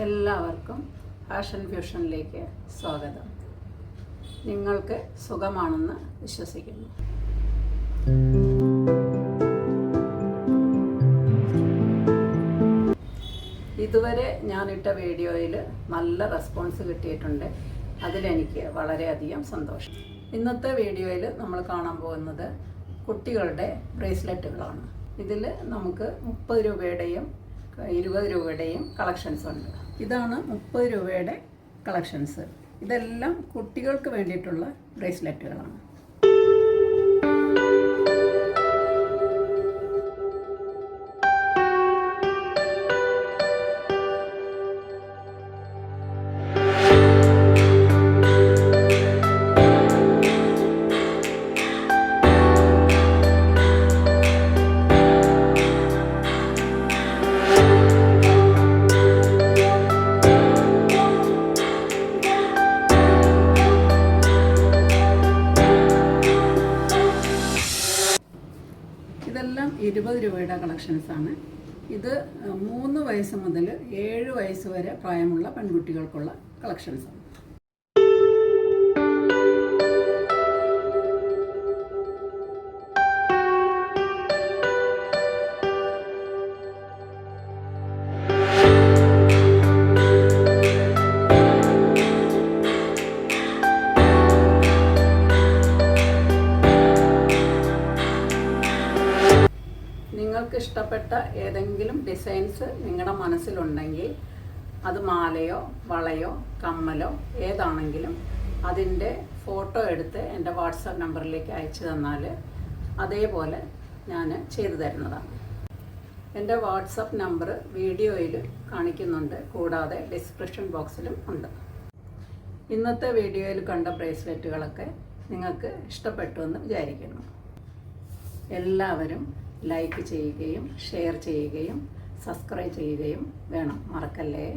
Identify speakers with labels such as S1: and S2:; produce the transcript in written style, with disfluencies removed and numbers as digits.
S1: എല്ലാവർക്കും ഫാഷൻ ഫ്യൂഷനിലേക്ക് സ്വാഗതം. നിങ്ങൾക്ക് സുഖമാണെന്ന് വിശ്വസിക്കുന്നു. ഇതുവരെ ഞാനിട്ട വീഡിയോയിൽ നല്ല റെസ്പോൺസ് കിട്ടിയിട്ടുണ്ട്. അതിലെനിക്ക് വളരെയധികം സന്തോഷം. ഇന്നത്തെ വീഡിയോയിൽ നമ്മൾ കാണാൻ പോകുന്നത് കുട്ടികളുടെ ബ്രേസ്ലെറ്റുകളാണ്. ഇതിൽ നമുക്ക് 30 രൂപയുടെയും 20 രൂപയുടെയും കളക്ഷൻസ് ഉണ്ട്. ഇതാണ് 30 രൂപയുടെ കളക്ഷൻസ്. ഇതെല്ലാം കുട്ടികൾക്ക് വേണ്ടിയിട്ടുള്ള ബ്രേസ്ലെറ്റുകളാണ്. ഇതെല്ലാം 20 രൂപയുടെ കളക്ഷൻസാണ്. ഇത് 3 വയസ്സ് മുതൽ 7 വയസ്സ് വരെ പ്രായമുള്ള പെൺകുട്ടികൾക്കുള്ള കളക്ഷൻസാണ്. നിങ്ങൾക്ക് ഇഷ്ടപ്പെട്ട ഏതെങ്കിലും ഡിസൈൻസ് നിങ്ങളുടെ മനസ്സിലുണ്ടെങ്കിൽ അത് മാലയോ വളയോ കമ്മലോ ഏതാണെങ്കിലും അതിൻ്റെ ഫോട്ടോ എടുത്ത് എൻ്റെ വാട്സാപ്പ് നമ്പറിലേക്ക് അയച്ചു തന്നാൽ അതേപോലെ ഞാൻ ചെയ്തു തരുന്നതാണ്. എൻ്റെ വാട്സാപ്പ് നമ്പർ വീഡിയോയിൽ കാണിക്കുന്നുണ്ട്, കൂടാതെ ഡിസ്ക്രിപ്ഷൻ ബോക്സിലും ഉണ്ട്. ഇന്നത്തെ വീഡിയോയിൽ കണ്ട ബ്രേസ്ലെറ്റുകളൊക്കെ നിങ്ങൾക്ക് ഇഷ്ടപ്പെട്ടു എന്ന് വിചാരിക്കുന്നു. എല്ലാവരും ലൈക്ക് ചെയ്യുകയും ഷെയർ ചെയ്യുകയും സബ്സ്ക്രൈബ് ചെയ്യുകയും വേണം, മറക്കല്ലേ.